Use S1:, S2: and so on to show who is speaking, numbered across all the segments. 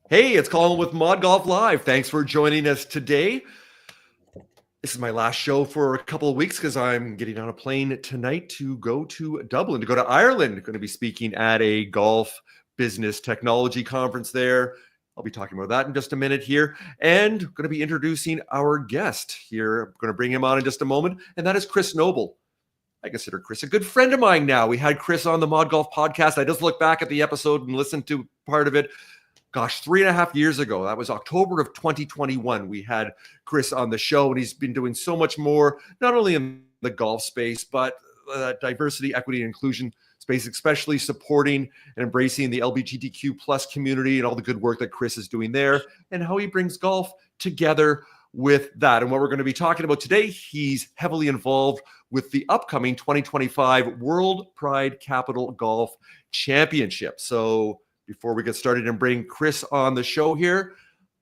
S1: Hey, it's Colin with ModGolf Live. Thanks for joining us today. This is my last show for a couple of weeks because I'm getting on a plane tonight to go to Dublin, to go to Ireland. I'm going to be speaking at a golf business technology conference there. I'll be talking about that in just a minute here, and going to be introducing our guest here. I'm going to bring him on in just a moment, and that is Chris Noble. I consider Chris a good friend of mine now. We had Chris on the ModGolf podcast. I just looked back at the episode and listened to part of it. Gosh, 3.5 years ago. That was October of 2021. We had Chris on the show, and he's been doing so much more, not only in the golf space, but diversity, equity, and inclusion space, especially supporting and embracing the LGBTQ plus community and all the good work that Chris is doing there, and how he brings golf together with that. And what we're going to be talking about today, he's heavily involved with the upcoming 2025 World Pride Capital Golf Championship. So before we get started and bring Chris on the show here,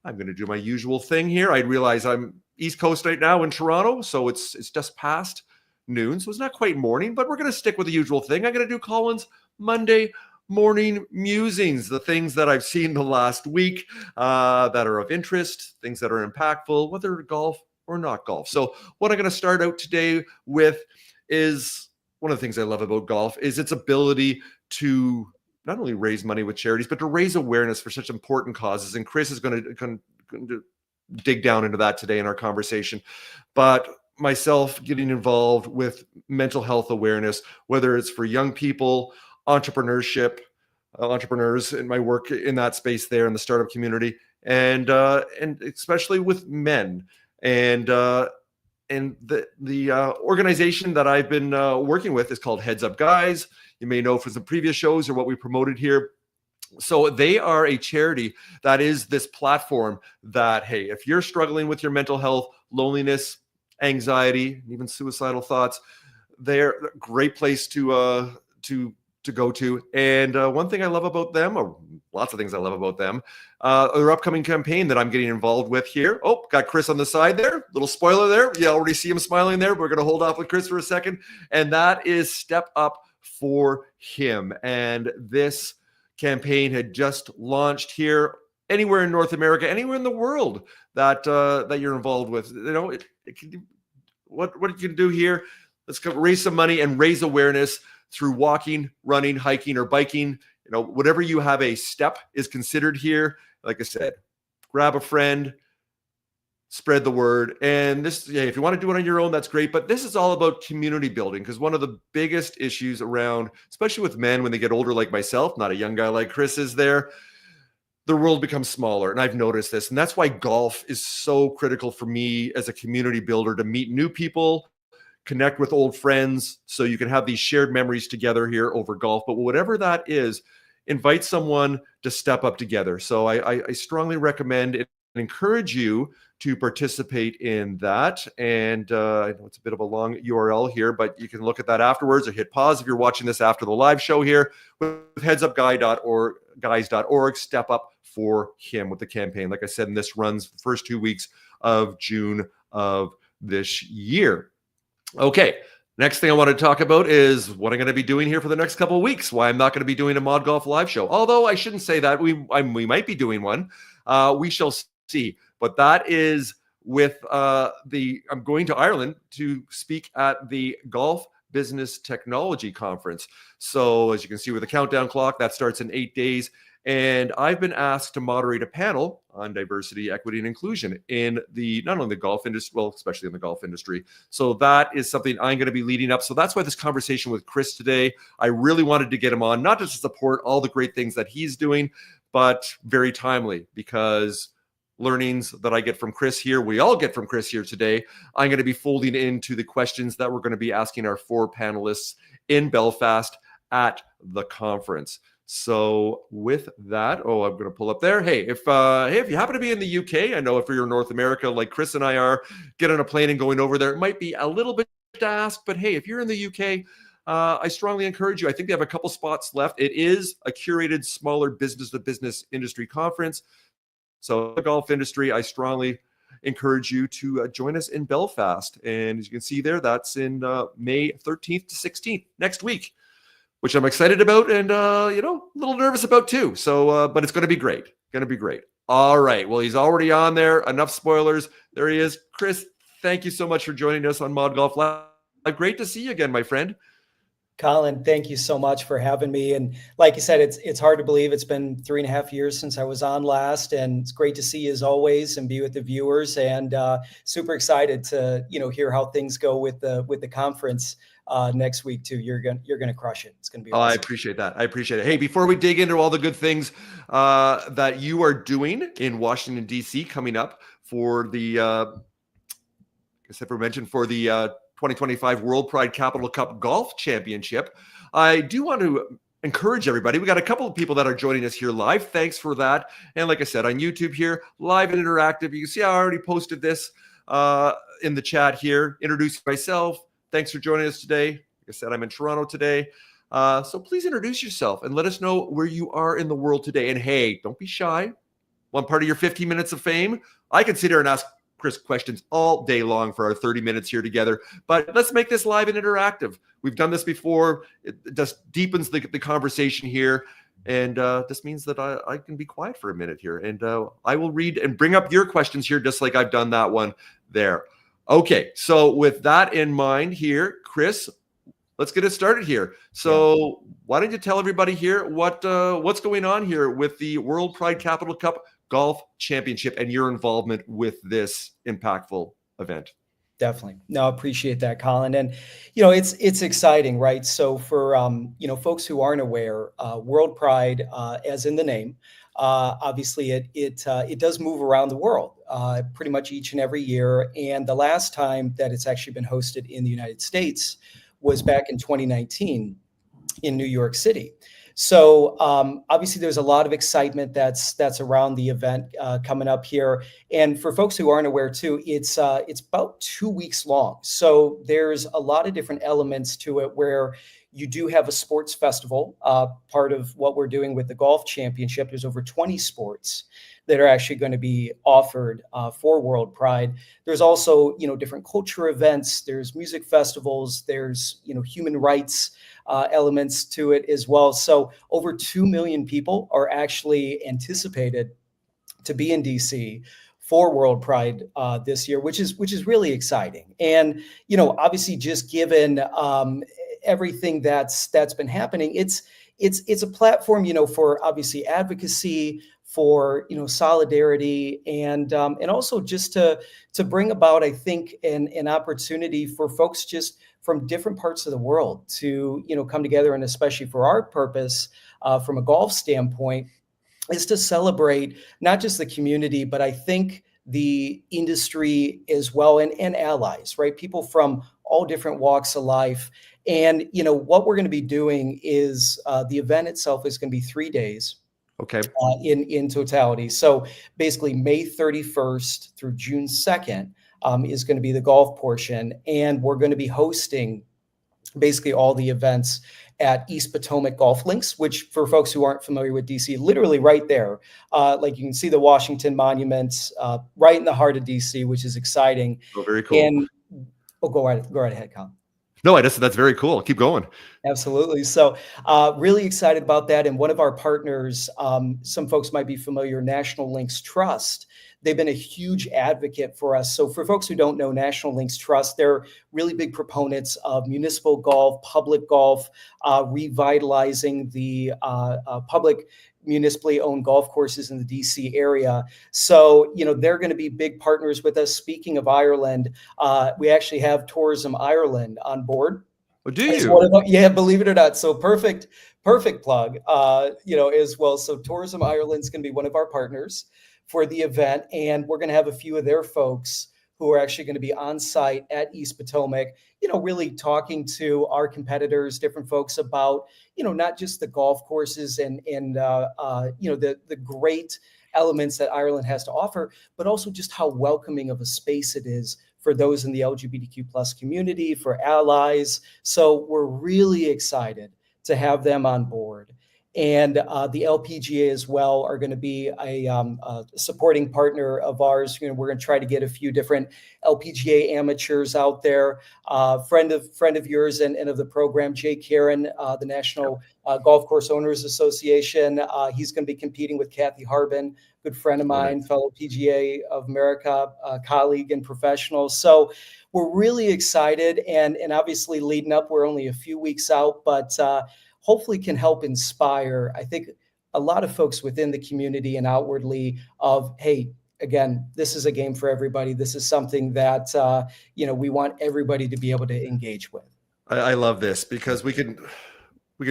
S1: I'm going to do my usual thing here. I realize I'm East Coast right now in Toronto, so it's just past noon, so it's not quite morning, but we're going to stick with the usual thing. I'm going to do Colin's Monday morning musings, the things that I've seen the last week that are of interest, things that are impactful, whether golf or not golf. So what I'm going to start out today with is one of the things I love about golf is its ability to not only raise money with charities, but to raise awareness for such important causes. And Chris is going to dig down into that today in our conversation. But myself getting involved with mental health awareness, whether it's for young people, entrepreneurship, entrepreneurs in my work in that space there in the startup community, and especially with men. And the organization that I've been working with is called Heads Up Guys. You may know from some previous shows or what we promoted here. So they are a charity that is this platform that, hey, if you're struggling with your mental health, loneliness, anxiety, and even suicidal thoughts, they're a great place to go to. And one thing I love about them, or lots of things I love about them, their upcoming campaign that I'm getting involved with here. Oh, got Chris on the side there. Little spoiler there. You already see him smiling there. We're going to hold off with Chris for a second. And that is Step Up for Him. And this campaign had just launched here anywhere in North America, anywhere in the world that you're involved with. You know, what you can do here, let's go raise some money and raise awareness through walking, running, hiking, or biking. You know, whatever you have a step is considered here. Like I said, grab a friend, spread the word. And this, yeah, if you want to do it on your own, that's great. But this is all about community building, because one of the biggest issues around, especially with men when they get older like myself, not a young guy like Chris is there, the world becomes smaller. And I've noticed this. And that's why golf is so critical for me as a community builder, to meet new people, connect with old friends, so you can have these shared memories together here over golf. But whatever that is, invite someone to step up together. So I strongly recommend and encourage you to participate in that. And I know it's a bit of a long URL here, but you can look at that afterwards or hit pause if you're watching this after the live show here with headsupguys.org. Step Up for Him with the campaign. Like I said, and this runs the first 2 weeks of June of this year. Okay, next thing I want to talk about is what I'm going to be doing here for the next couple of weeks, why I'm not going to be doing a ModGolf live show. Although I shouldn't say that. We might be doing one. We shall see. But that is with I'm going to Ireland to speak at the Golf Business Technology Conference. So as you can see with the countdown clock, that starts in 8 days. And I've been asked to moderate a panel on diversity, equity, and inclusion in not only the golf industry, well, especially in the golf industry. So that is something I'm going to be leading up. So that's why this conversation with Chris today, I really wanted to get him on, not just to support all the great things that he's doing, but very timely, because learnings that I get from Chris here, we all get from Chris here today, I'm going to be folding into the questions that we're going to be asking our 4 panelists in Belfast at the conference. So with that, I'm going to pull up there. Hey, if you happen to be in the UK, I know if you're in North America, like Chris and I are, get on a plane and going over there, it might be a little bit to ask, but hey, if you're in the UK, I strongly encourage you. I think they have a couple spots left. It is a curated, smaller business-to-business industry conference. So the golf industry, I strongly encourage you to join us in Belfast. And as you can see there, that's in May 13th to 16th, next week. which I'm excited about and, a little nervous about too. So, but it's going to be great. Going to be great. All right. Well, he's already on there. Enough spoilers. There he is. Chris, thank you so much for joining us on ModGolf Live. Great to see you again, my friend.
S2: Colin, thank you so much for having me. And like you said, it's hard to believe it's been 3.5 years since I was on last, and it's great to see you as always and be with the viewers. And super excited to hear how things go with the conference next week too. You're gonna crush it. It's gonna be awesome.
S1: I appreciate that. I appreciate it. Hey, before we dig into all the good things that you are doing in Washington D.C. coming up for the, except for mention for the 2025 World Pride Capital Cup Golf Championship, I do want to encourage everybody. We got a couple of people that are joining us here live. Thanks for that. And like I said, on YouTube here, live and interactive. You can see I already posted this in the chat here. Introducing myself. Thanks for joining us today. Like I said, I'm in Toronto today. So please introduce yourself and let us know where you are in the world today. And hey, don't be shy. One part of your 15 minutes of fame, I can sit here and ask Chris questions all day long for our 30 minutes here together, but let's make this live and interactive. We've done this before. It just deepens the conversation here. And this means that I can be quiet for a minute here, and I will read and bring up your questions here, just like I've done that one there. Okay, so with that in mind here, Chris, let's get it started here. So why don't you tell everybody here what's going on here with the World Pride Capital Cup Golf Championship and your involvement with this impactful event?
S2: Definitely. No, I appreciate that, Colin. And, it's exciting, right? So for, folks who aren't aware, World Pride, as in the name, obviously it does move around the world pretty much each and every year. And the last time that it's actually been hosted in the United States was back in 2019 in New York City. So obviously there's a lot of excitement that's around the event coming up here. And for folks who aren't aware too, it's about 2 weeks long. So there's a lot of different elements to it where you do have a sports festival, part of what we're doing with the golf championship. There's over 20 sports that are actually going to be offered for World Pride. There's also, different culture events. There's music festivals. There's, human rights elements to it as well. So over 2 million people are actually anticipated to be in DC for World Pride this year, which is really exciting. And, obviously just given everything that's been happening, it's a platform, for obviously advocacy, for solidarity, and also just to bring about, I think, an opportunity for folks just from different parts of the world to come together, and especially for our purpose from a golf standpoint, is to celebrate not just the community, but I think the industry as well, and allies, right? People from all different walks of life. And what we're going to be doing is the event itself is going to be 3 days.
S1: Okay.
S2: In totality. So basically May 31st through June 2nd is going to be the golf portion. And we're going to be hosting basically all the events at East Potomac Golf Links, which for folks who aren't familiar with DC, literally right there, like you can see the Washington monuments right in the heart of DC, which is exciting.
S1: Oh, very cool.
S2: And go right ahead, Colin.
S1: No, that's very cool. Keep going.
S2: Absolutely. So really excited about that. And one of our partners, some folks might be familiar, National Links Trust. They've been a huge advocate for us. So for folks who don't know National Links Trust, they're really big proponents of municipal golf, public golf, revitalizing the public municipally owned golf courses in the DC area. So, they're going to be big partners with us. Speaking of Ireland, we actually have Tourism Ireland on board.
S1: Oh, do you?
S2: Yeah, believe it or not. So perfect plug, as well. So Tourism Ireland's going to be one of our partners for the event. And we're going to have a few of their folks who are actually going to be on site at East Potomac, really talking to our competitors, different folks about, not just the golf courses and the great elements that Ireland has to offer, but also just how welcoming of a space it is for those in the LGBTQ plus community, for allies. So we're really excited to have them on board. and the LPGA as well are going to be a supporting partner of ours. We're going to try to get a few different LPGA amateurs out there. Friend of yours and of the program, Jay Karen, the National Golf Course Owners Association. He's going to be competing with Kathy Harbin, good friend of mine, fellow PGA of America colleague and professional. So we're really excited, and obviously leading up, we're only a few weeks out, but hopefully can help inspire, I think, a lot of folks within the community and outwardly of, hey, again, this is a game for everybody. This is something that, we want everybody to be able to engage with.
S1: I love this because we can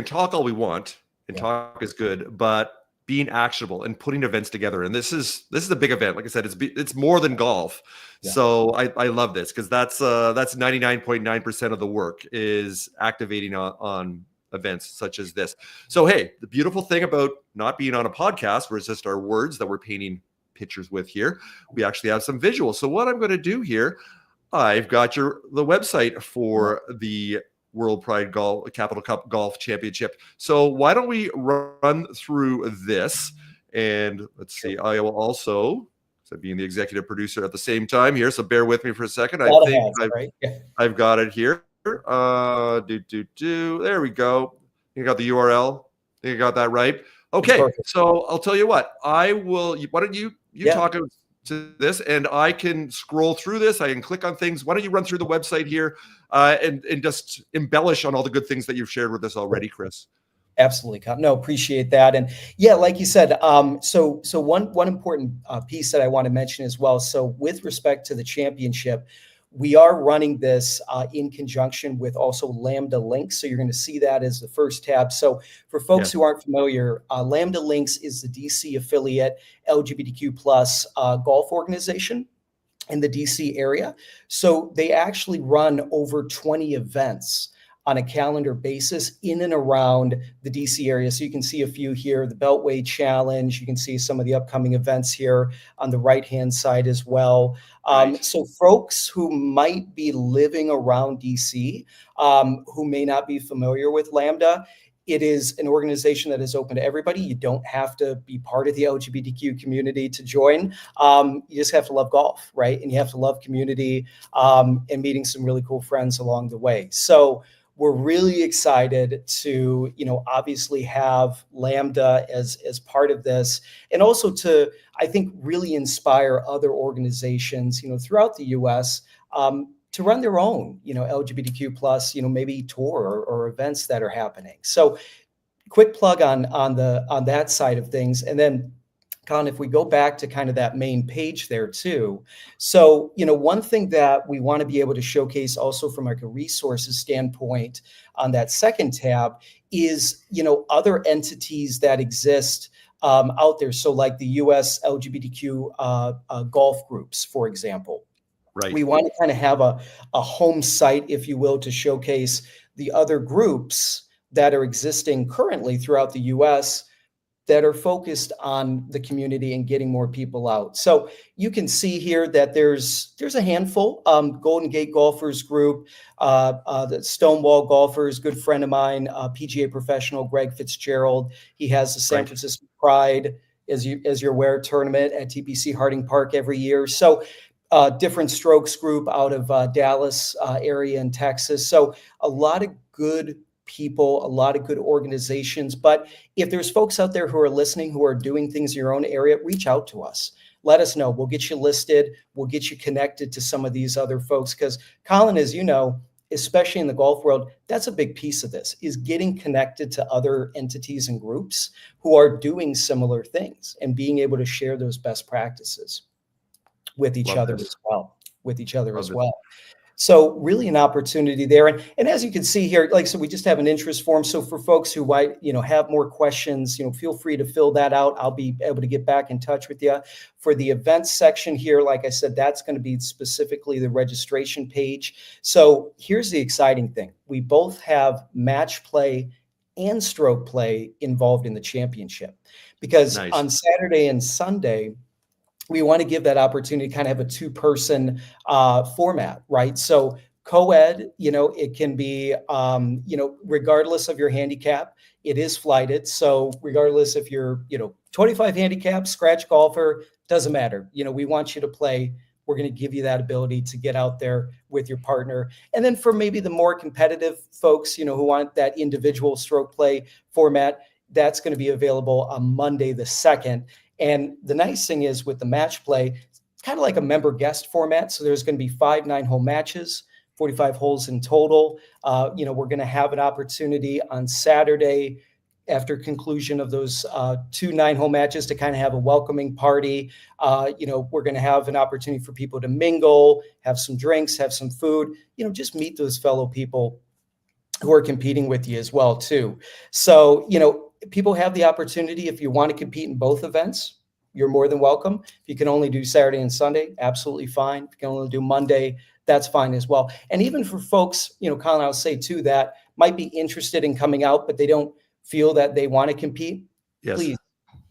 S1: talk all we want, and talk is good, but being actionable and putting events together. And this is a big event. Like I said, it's more than golf. Yeah. So I love this because that's 99.9% of the work is activating on events such as this. So, hey, the beautiful thing about not being on a podcast where it's just our words that we're painting pictures with here, we actually have some visuals. So what I'm going to do here, I've got the website for the World Pride Golf Capital Cup Golf Championship. So why don't we run through this? And let's see, I will also, being the executive producer at the same time here, so bear with me for a second. I think I've got it here. There we go. You got the URL. I think I got that right. Okay. Perfect. So I'll tell you what, I will, why don't you talk to this, and I can scroll through this. I can click on things. Why don't you run through the website here and just embellish on all the good things that you've shared with us already, Chris?
S2: Absolutely. No, appreciate that. And yeah, like you said, so one important piece that I want to mention as well. So with respect to the championship, we are running this in conjunction with also Lambda Links. So you're going to see that as the first tab. So for folks who aren't familiar, Lambda Links is the DC affiliate LGBTQ plus golf organization in the DC area. So they actually run over 20 events on a calendar basis in and around the DC area. So you can see a few here, the Beltway Challenge. You can see some of the upcoming events here on the right-hand side as well. So folks who might be living around DC, who may not be familiar with Lambda, it is an organization that is open to everybody. You don't have to be part of the LGBTQ community to join. You just have to love golf, right? And you have to love community and meeting some really cool friends along the way. So we're really excited to, obviously have Lambda as part of this, and also to, I think, really inspire other organizations, throughout the U.S. To run their own, LGBTQ plus, maybe tour or events that are happening. So, quick plug on that side of things, and then, Colin, if we go back to kind of that main page there too. So, one thing that we want to be able to showcase also from like a resources standpoint on that second tab is, other entities that exist out there. So like the US LGBTQ golf groups, for example. Right. We want to kind of have a home site, if you will, to showcase the other groups that are existing currently throughout the US that are focused on the community and getting more people out. So you can see here that there's a handful. Golden Gate Golfers Group, the Stonewall Golfers, good friend of mine, PGA professional Greg Fitzgerald. He has the San Francisco Pride, as you're aware, tournament at TPC Harding Park every year. So Different Strokes Group out of Dallas area in Texas. So a lot of good people, a lot of good organizations. But if there's folks out there who are listening, who are doing things in your own area, reach out to us. Let us know. We'll get you listed. We'll get you connected to some of these other folks. Because Colin, as you know, especially in the golf world, that's a big piece of this, is getting connected to other entities and groups who are doing similar things and being able to share those best practices with each other as well. So really an opportunity there. And as you can see here, like, so we just have an interest form. So for folks who might, have more questions, feel free to fill that out. I'll be able to get back in touch with you. For the events section here, like I said, that's going to be specifically the registration page. So here's the exciting thing. We both have match play and stroke play involved in the championship, because on Saturday and Sunday, we want to give that opportunity to kind of have a two-person format, right? So co-ed, it can be, regardless of your handicap, it is flighted. So regardless if you're, 25 handicap, scratch golfer, doesn't matter. We want you to play. We're going to give you that ability to get out there with your partner. And then for maybe the more competitive folks, who want that individual stroke play format, that's going to be available on Monday the 2nd. And the nice thing is with the match play, it's kind of like a member guest format. So there's going to be 5 9-hole matches, 45 holes in total. We're going to have an opportunity on Saturday after conclusion of those 2 9-hole matches to kind of have a welcoming party. We're going to have an opportunity for people to mingle, have some drinks, have some food, just meet those fellow people who are competing with you as well too. So, people have the opportunity, if you want to compete in both events, you're more than welcome. If you can only do Saturday and Sunday, absolutely fine. If you can only do Monday, that's fine as well. And even for folks, Colin, I'll say too, that might be interested in coming out, but they don't feel that they want to compete,
S1: Yes.
S2: Please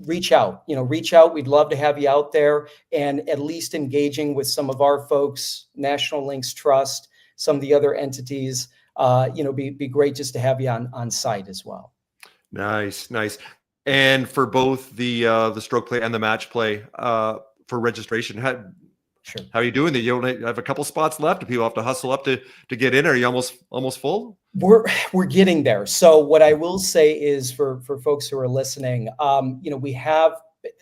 S2: reach out. Reach out. We'd love to have you out there and at least engaging with some of our folks, National Links Trust, some of the other entities. Be great just to have you on site as well.
S1: Nice. And for both the stroke play and the match play, for registration, how are you doing? You only have a couple spots left. Do people have to hustle up to get in? Are you almost full?
S2: We're getting there. So what I will say is for folks who are listening, we have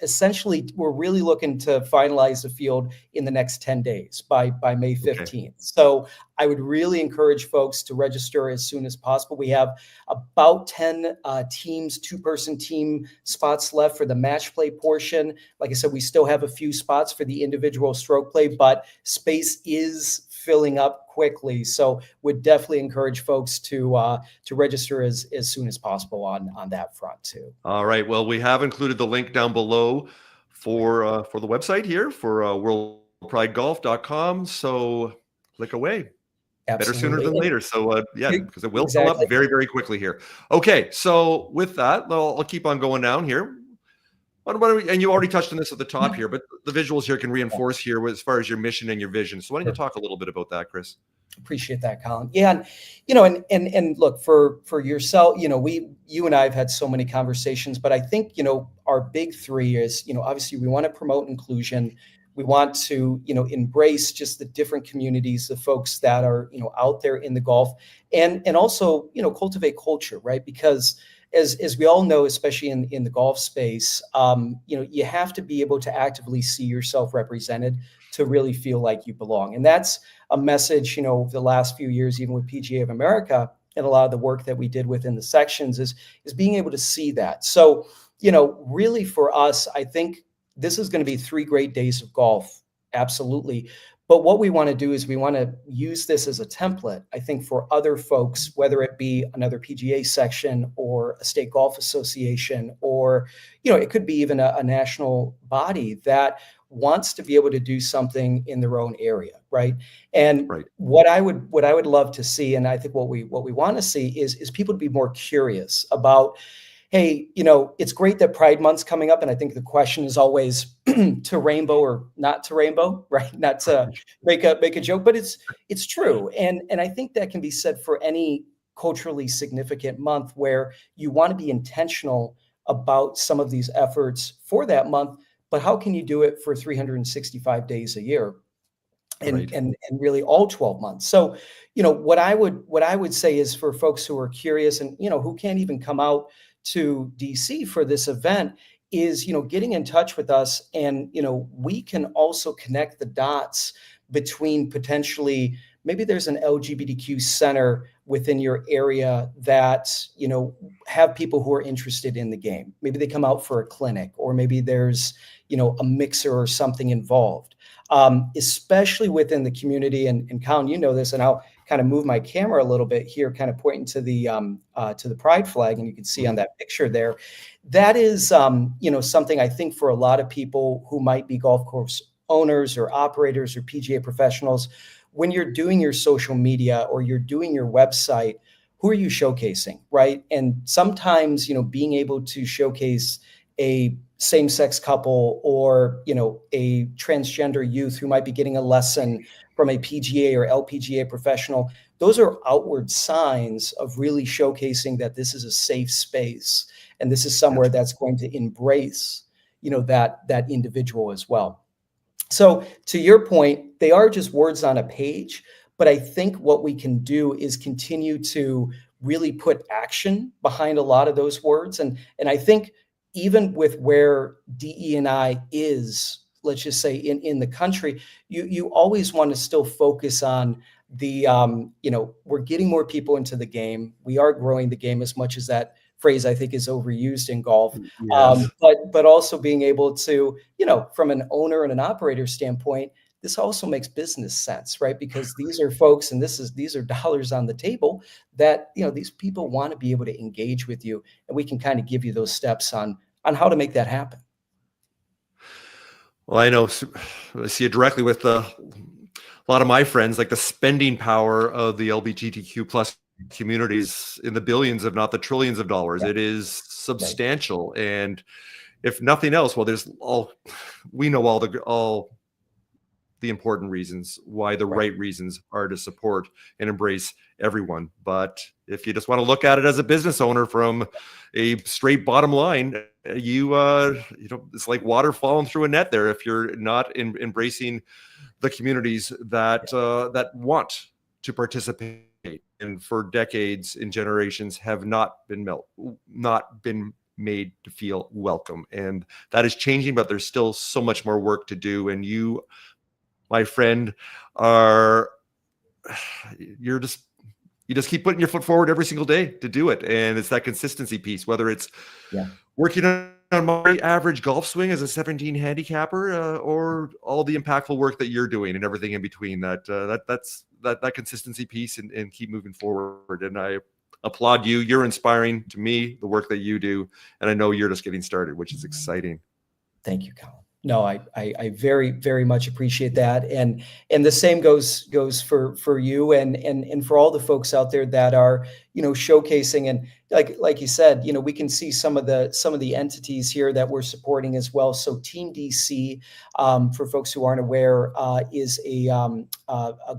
S2: essentially, we're really looking to finalize the field in the next 10 days by May 15th. Okay. So I would really encourage folks to register as soon as possible. We have about 10 teams, 2-person team spots left for the match play portion. Like I said, we still have a few spots for the individual stroke play, but space is filling up quickly. So would definitely encourage folks to register as soon as possible on that front too.
S1: All right. Well, we have included the link down below for the website here for worldpridegolf.com. So click away. Absolutely. Better sooner than later. So because it will fill up very, very quickly here. Okay. So with that, I'll keep on going down here. And you already touched on this at the top here, but the visuals here can reinforce here as far as your mission and your vision. So why don't you talk a little bit about that, Chris?
S2: Appreciate that, Colin. Yeah, and look, for yourself, you and I have had so many conversations, but I think our big three is obviously we want to promote inclusion. We want to embrace just the different communities, the folks that are out there in the golf, and also cultivate culture, right? Because as we all know, especially in the golf space, you have to be able to actively see yourself represented to really feel like you belong. And that's a message, the last few years, even with PGA of America and a lot of the work that we did within the sections is being able to see that. So, really for us, I think this is going to be 3 great days of golf. Absolutely. But what we want to do is we want to use this as a template, I think, for other folks, whether it be another PGA section or a state golf association, or, it could be even a national body that wants to be able to do something in their own area. Right. And what I would love to see, and I think what we want to see is people to be more curious about, hey, it's great that Pride Month's coming up. And I think the question is always to rainbow or not to rainbow, right? Not to make a joke, but it's true. And I think that can be said for any culturally significant month where you want to be intentional about some of these efforts for that month, but how can you do it for 365 days a year? And really all 12 months. So, what I would say is for folks who are curious and, who can't even come out to DC for this event is, getting in touch with us. And, we can also connect the dots between potentially, maybe there's an LGBTQ center within your area that, have people who are interested in the game. Maybe they come out for a clinic, or maybe there's, a mixer or something involved. Especially within the community. And Colin, this, and I'll kind of move my camera a little bit here, kind of pointing to the pride flag. And you can see on that picture there, that is, something I think for a lot of people who might be golf course owners or operators or PGA professionals, when you're doing your social media or you're doing your website, who are you showcasing, right? And sometimes, being able to showcase a same-sex couple or, a transgender youth who might be getting a lesson from a PGA or LPGA professional, those are outward signs of really showcasing that this is a safe space and this is somewhere
S1: Yes.
S2: that's going to embrace, that individual as well. So to your point, they are just words on a page, but I think what we can do is continue to really put action behind a lot of those words. And I think even with where DE&I is, let's just say in the country, you always want to still focus on the we're getting more people into the game. We are growing the game, as much as that phrase I think is overused in golf.
S1: Yes.
S2: But also being able to, from an owner and an operator standpoint, this also makes business sense, right? Because these are folks, and these are dollars on the table that, these people want to be able to engage with you, and we can kind of give you those steps on how to make that happen.
S1: Well, I see it directly with a lot of my friends, like the spending power of the LGBTQ plus communities in the billions, if not the trillions of dollars.
S2: Yeah.
S1: It is substantial. And if nothing else, well, we know all the important reasons why the right reasons are to support and embrace everyone. But if you just want to look at it as a business owner from a straight bottom line, it's like water falling through a net there if you're not embracing the communities that want to participate and for decades and generations have not been made to feel welcome. And that is changing, but there's still so much more work to do. And you, my friend, you just keep putting your foot forward every single day to do it. And it's that consistency piece, whether it's working on my average golf swing as a 17 handicapper, or all the impactful work that you're doing and everything in between. That's that consistency piece, and keep moving forward. And I applaud you. You're inspiring to me, the work that you do, and I know you're just getting started, which is exciting.
S2: Thank you, Colin. No, I very, very much appreciate that. And the same goes for you and for all the folks out there that are, showcasing. And like you said, we can see some of the entities here that we're supporting as well. So Team DC, for folks who aren't aware, is a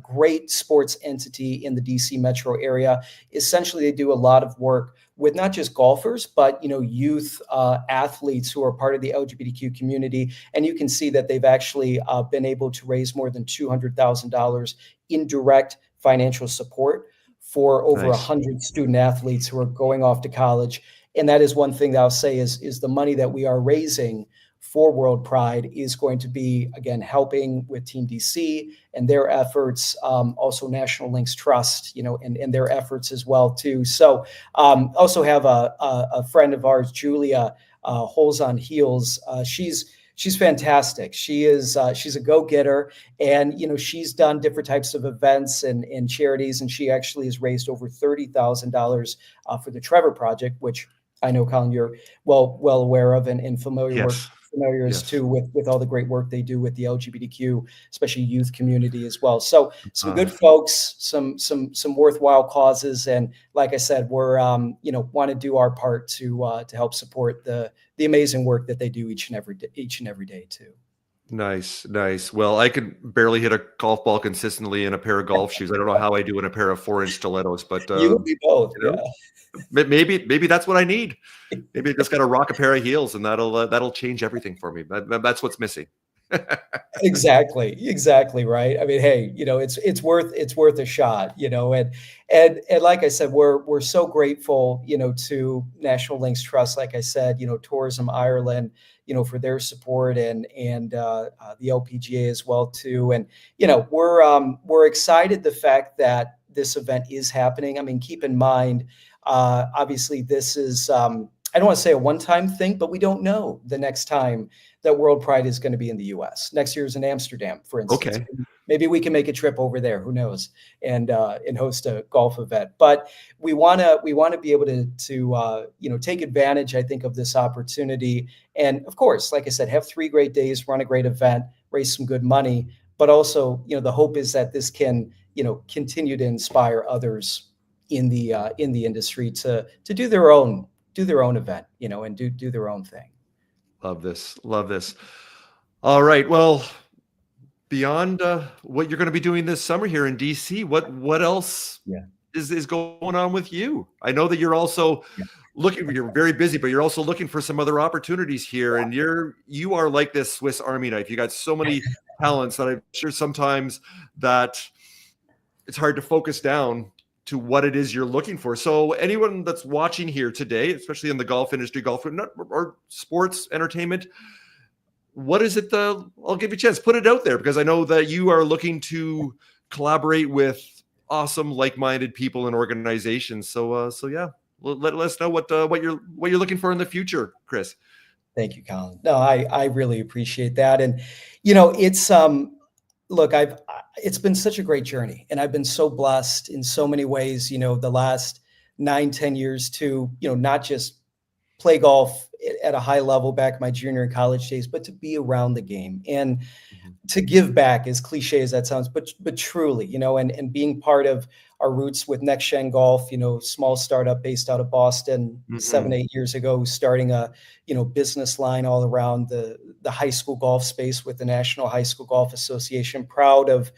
S2: great sports entity in the DC metro area. Essentially, they do a lot of work with not just golfers, but youth athletes who are part of the LGBTQ community. And you can see that they've actually been able to raise more than $200,000 in direct financial support for over 100 student athletes who are going off to college. And that is one thing that I'll say is the money that we are raising for World Pride is going to be, again, helping with Team DC and their efforts, also National Links Trust, and their efforts as well, too. So also have a friend of ours, Julia, Holes on Heels. She's fantastic. She's a go-getter, and she's done different types of events and charities, and she actually has raised over $30,000 for the Trevor Project, which I know, Colin, you're well aware of and familiar as too with all the great work they do with the LGBTQ, especially youth community as well. So some good folks, some worthwhile causes, and like I said, we're want to do our part to help support the amazing work that they do each and every day too.
S1: Nice. Well, I could barely hit a golf ball consistently in a pair of golf shoes. I don't know how I do in a pair of 4-inch stilettos, but
S2: you would be both.
S1: Maybe that's what I need. Maybe I just got to rock a pair of heels, and that'll change everything for me. That's what's missing.
S2: Exactly right. I mean, hey, it's worth a shot, and like I said, we're so grateful, to National Links Trust, like I said, Tourism Ireland, for their support, and the LPGA as well too. And we're excited the fact that this event is happening. I mean, keep in mind, obviously this is I don't want to say a one-time thing, but we don't know the next time that World Pride is going to be in the U.S. Next year is in Amsterdam, for instance.
S1: Okay.
S2: Maybe we can make a trip over there. Who knows? And host a golf event. But we want to be able to take advantage, I think, of this opportunity. And of course, like I said, have 3 great days, run a great event, raise some good money. But also, the hope is that this can continue to inspire others in the industry to do their own event, and do their own thing.
S1: Love this. All right. Well, beyond what you're going to be doing this summer here in DC, what else
S2: Yeah.
S1: is going on with you? I know that you're also
S2: Yeah.
S1: you're very busy, but you're also looking for some other opportunities here. And you are like this Swiss Army knife. You got so many talents that I'm sure sometimes that it's hard to focus down to what it is you're looking for. So anyone that's watching here today, especially in the golf industry, golf or sports entertainment, what is it? I'll give you a chance. Put it out there, because I know that you are looking to collaborate with awesome, like-minded people and organizations. So yeah, let us know what you're looking for in the future, Chris.
S2: Thank you, Colin. No, I really appreciate that. And, it's, look, it's been such a great journey, and I've been so blessed in so many ways, the last 9, 10 years to, not just play golf at a high level back in my junior and college days, but to be around the game and to give back, as cliche as that sounds, but truly, and being part of our roots with Next Gen Golf, small startup based out of Boston,
S1: Mm-hmm.
S2: 7, 8 years ago, starting a, business line all around the high school golf space with the National High School Golf Association. Proud of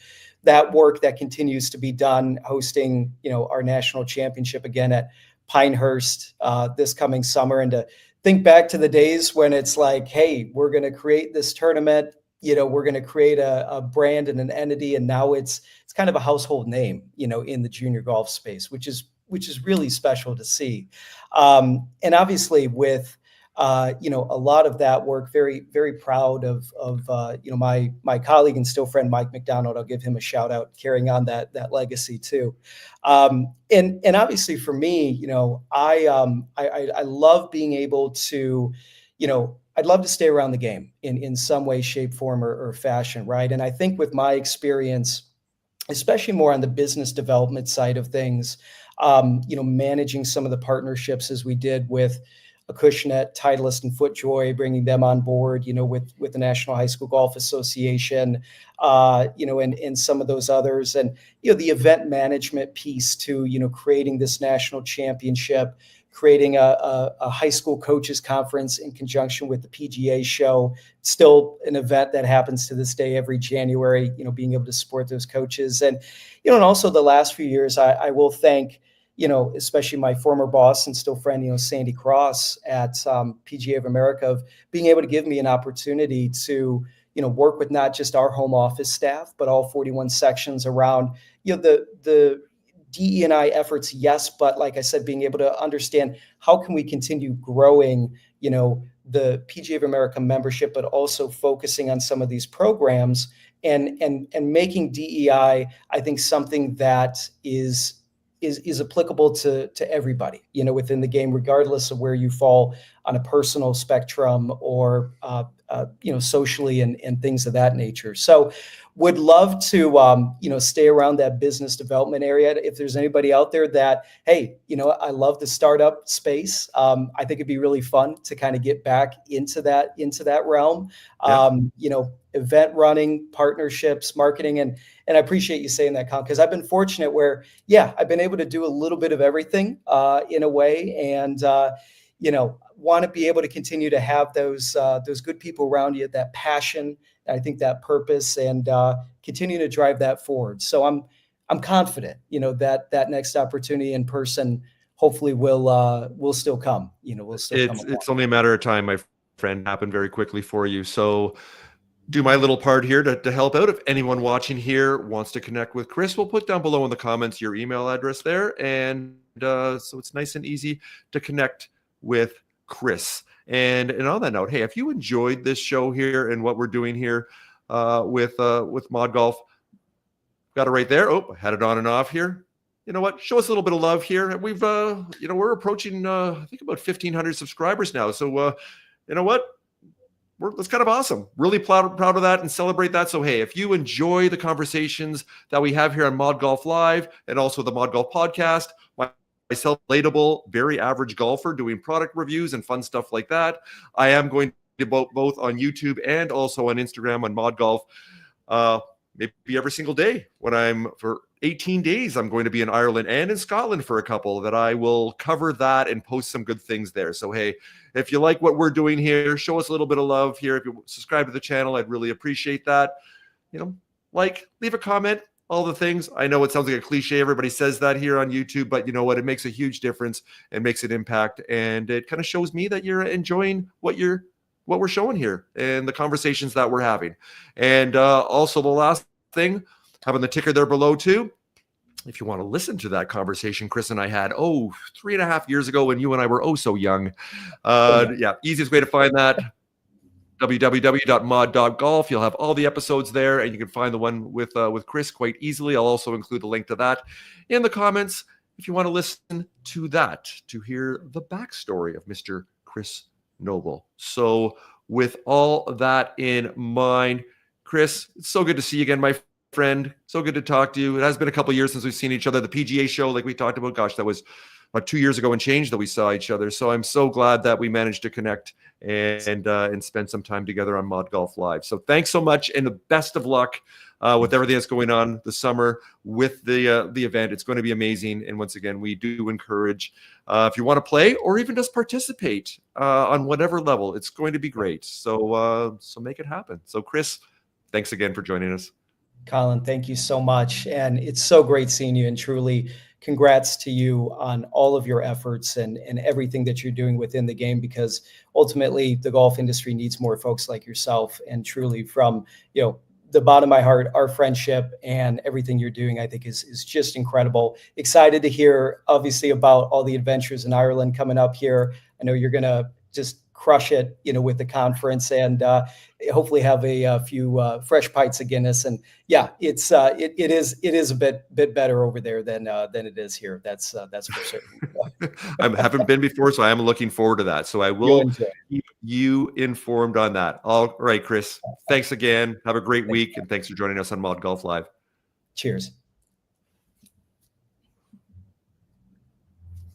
S2: that work that continues to be done, hosting, our national championship again at Pinehurst this coming summer. And to think back to the days when it's like, hey, we're going to create this tournament, we're going to create a brand and an entity, and now it's kind of a household name, in the junior golf space, which is really special to see. And obviously with a lot of that work, very, very proud of my colleague and still friend Mike McDonald. I'll give him a shout out, carrying on that legacy too. And obviously for me, I love being able to, I'd love to stay around the game in some way, shape, form, or fashion, right? And I think with my experience, especially more on the business development side of things, managing some of the partnerships as we did with Acushnet, Titleist, and FootJoy, bringing them on board, with the National High School Golf Association, and some of those others, and the event management piece to creating this national championship, creating a high school coaches conference in conjunction with the PGA show, still an event that happens to this day every January, being able to support those coaches. And, and also the last few years, I will thank, especially my former boss and still friend, Sandy Cross at PGA of America, of being able to give me an opportunity to, work with not just our home office staff, but all 41 sections around, the DE&I efforts, yes, but like I said, being able to understand how can we continue growing, the PGA of America membership, but also focusing on some of these programs and making DEI, I think, something that is applicable to everybody, within the game, regardless of where you fall on a personal spectrum or, socially and things of that nature. So would love to, stay around that business development area. If there's anybody out there that, hey, I love the startup space. I think it'd be really fun to kind of get back into that realm.
S1: Yeah.
S2: Event running, partnerships, marketing, and I appreciate you saying that, Colin, because I've been fortunate where, I've been able to do a little bit of everything in a way, and want to be able to continue to have those good people around you, that passion, I think that purpose, and continue to drive that forward. So I'm confident, that next opportunity in person hopefully will still come. Will still come.
S1: It's only a matter of time, my friend. Happened very quickly for you. So do my little part here to help out. If anyone watching here wants to connect with Chris, we'll put down below in the comments your email address there. And so it's nice and easy to connect with Chris. And on that note, hey, if you enjoyed this show here and what we're doing here with ModGolf, got it right there. Oh, I had it on and off here. You know what? Show us a little bit of love here. We've, we're approaching, I think about 1,500 subscribers now. So, you know what? That's kind of awesome. Really proud of that and celebrate that. So, hey, if you enjoy the conversations that we have here on ModGolf Live and also the ModGolf podcast, myself, relatable, very average golfer doing product reviews and fun stuff like that. I am going to both on YouTube and also on Instagram on ModGolf, maybe every single day. For 18 days, I'm going to be in Ireland and in Scotland for a couple that I will cover that and post some good things there. So, hey, if you like what we're doing here, show us a little bit of love here. If you subscribe to the channel, I'd really appreciate that. like, leave a comment, all the things. I know it sounds like a cliche. Everybody says that here on YouTube, but you know what? It makes a huge difference and makes an impact. And it kind of shows me that you're enjoying what we're showing here and the conversations that we're having. And also the last thing, having the ticker there below too. If you want to listen to that conversation Chris and I had 3.5 years ago when you and I were so young. Yeah, easiest way to find that, www.mod.golf. You'll have all the episodes there, and you can find the one with Chris quite easily. I'll also include the link to that in the comments if you want to listen to that, to hear the backstory of Mr. Chris Noble. So with all that in mind, Chris, it's so good to see you again, my friend. So good to talk to you. It has been a couple of years since we've seen each other. The PGA show, like we talked about, gosh, that was about 2 years ago and change that we saw each other. So I'm so glad that we managed to connect and spend some time together on ModGolf Live. So thanks so much, and the best of luck with everything that's going on this summer with the event. It's going to be amazing. And once again, we do encourage, if you want to play or even just participate on whatever level, it's going to be great. So make it happen. So Chris, thanks again for joining us.
S2: Colin, thank you so much. And it's so great seeing you, and truly congrats to you on all of your efforts and everything that you're doing within the game, because ultimately the golf industry needs more folks like yourself. And truly, from the bottom of my heart, our friendship and everything you're doing, I think is just incredible. Excited to hear, obviously, about all the adventures in Ireland coming up here. I know you're going to just crush it, with the conference, and hopefully have a few fresh pints of Guinness. And yeah, it is a bit better over there than it is here. That's for certain.
S1: I haven't been before, so I am looking forward to that. So I will keep you informed on that. All right, Chris. Thanks again. Have a great week, and thanks for joining us on ModGolf Live.
S2: Cheers.